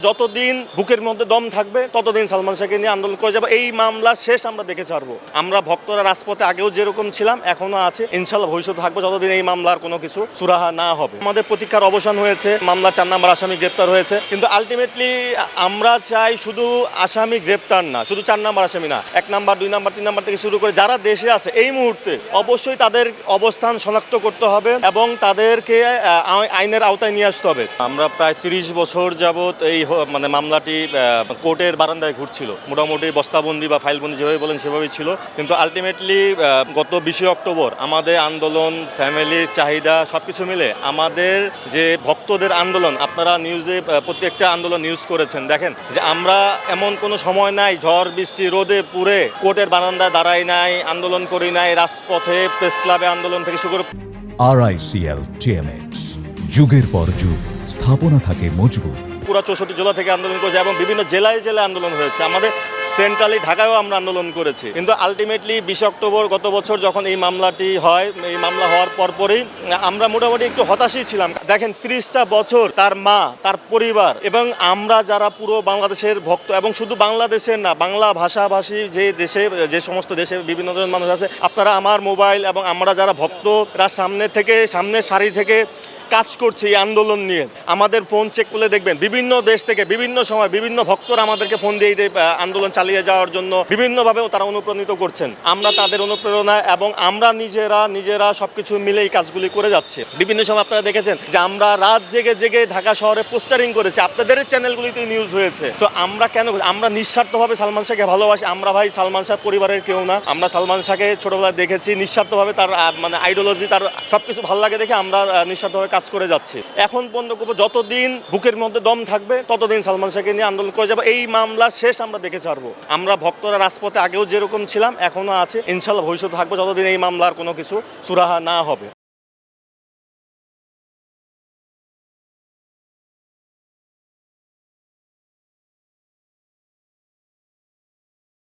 যতদিন বুকের মধ্যে দম থাকবে ততদিন সালমান শাহকে নিয়ে আন্দোলন করে যাবো। এই মামলার শেষ আমরা দেখে ছাড়বো। আমরা ভক্তরা রাজপথে আগেও যেরকম ছিলাম এখনো আছে, ইনশাল্লাহ ভবিষ্যতে থাকবো যতদিন এই মামলার কোনো কিছু সুরাহা না হবে। আমাদের প্রতীক্ষার অবসান হয়েছে, মামলার 4 নম্বর আসামি গ্রেপ্তার হয়েছে, কিন্তু আলটিমেটলি আমরা চাই শুধু আসামি গ্রেপ্তার না, শুধু 4 নম্বর আসামি না, 1 নম্বর 2 নম্বর 3 নম্বর থেকে শুরু করে যারা দেশে আছে এই মুহূর্তে অবশ্যই তাদের অবস্থান শনাক্ত করতে হবে এবং তাদেরকে আইনের আওতায় নিয়ে আসতে হবে। আমরা প্রায় 30 বছর যাবত এই মামলাটি কোর্টের বারান্দায় ঘুরছিল, মোটামুটি বস্তাবন্দি বা ফাইলবন্দি যেভাবে বলেন সেভাবেই ছিল, কিন্তু আলটিমেটলি গত 20 অক্টোবর আমাদের আন্দোলন, ফ্যামিলির চাহিদা সবকিছু মিলে আমাদের যে ভক্তদের আন্দোলন, আপনারা নিউজে প্রত্যেকটা আন্দোলন নিউজ করেছেন, দেখেন যে আমরা এমন কোনো সময় নাই ঝড় বৃষ্টি রোদে পুড়ে কোর্টের বারান্দায় দাঁড়াই নাই, আন্দোলন করি নাই, রাজপথে প্রেস ক্লাবে আন্দোলন থেকে শুরু করে RICL TMX, যুগের পর যুগ স্থাপনা থাকে মজবুত। পুরো 64 জেলা থেকে আন্দোলন করেছে এবং বিভিন্ন জেলায় জেলায় আন্দোলন হয়েছে। আমাদের সেন্ট্রালি ঢাকায়ও আমরা আন্দোলন করেছি, কিন্তু আলটিমেটলি 20 অক্টোবর গত বছর যখন এই মামলাটি হয়, এই মামলা হওয়ার পরপরই আমরা মোটামুটি একটু হতাশই ছিলাম। দেখেন 30টা বছর তার মা, তার পরিবার এবং আমরা যারা পুরো বাংলাদেশের ভক্ত, এবং শুধু বাংলাদেশের না, বাংলা ভাষাভাষী যে দেশে, যে সমস্ত দেশে বিভিন্ন ধরনের মানুষ আছে, আপনারা আমার মোবাইল এবং আমরা যারা ভক্তরা সামনের সারি থেকে কাজ করছে এই আন্দোলন নিয়ে, আমাদের ফোন চেক করলে দেখবেন বিভিন্ন দেশ থেকে বিভিন্ন সময় বিভিন্ন ভক্তরা আমাদেরকে ফোন দিয়ে আন্দোলন চালিয়ে যাওয়ার জন্য বিভিন্নভাবেও তারা অনুপ্রাণিত করছেন। আমরা তাদের অনুপ্রেরণা এবং আমরা নিজেরা সবকিছু মিলে এই কাজগুলি করে যাচ্ছে। বিভিন্ন সময় আপনারা দেখেছেন যে আমরা রাত জেগে জেগে ঢাকা শহরে পোস্টারিং করেছি, আপনাদের চ্যানেলগুলিতে নিউজ হয়েছে। তো আমরা কেন, আমরা নিঃস্বার্থভাবে সালমান শাহকে ভালোবাসি। আমরা ভাই সালমান শাহ পরিবারের কেউ না, আমরা সালমান শাহকে ছোটবেলায় দেখেছি, নিঃস্বার্থভাবে তার আইডিওলজি, তার সবকিছু ভালো লাগে দেখে আমরা নিঃস্বার্থভাবে কাজ করে যাচ্ছি। এখন পর্যন্ত করবো, যতদিন বুকের মধ্যে দম থাকবে ততদিন সালমান শাহকে নিয়ে আন্দোলন করে যাবো। এই মামলার শেষ আমরা দেখে ছাড়বো। আমরা ভক্তরা রাজপথে আগেও যেরকম ছিলাম এখনো আছে, ইনশাল্লাহ ভবিষ্যতে থাকবো যতদিন এই মামলার কোনো কিছু সুরাহা না হবে।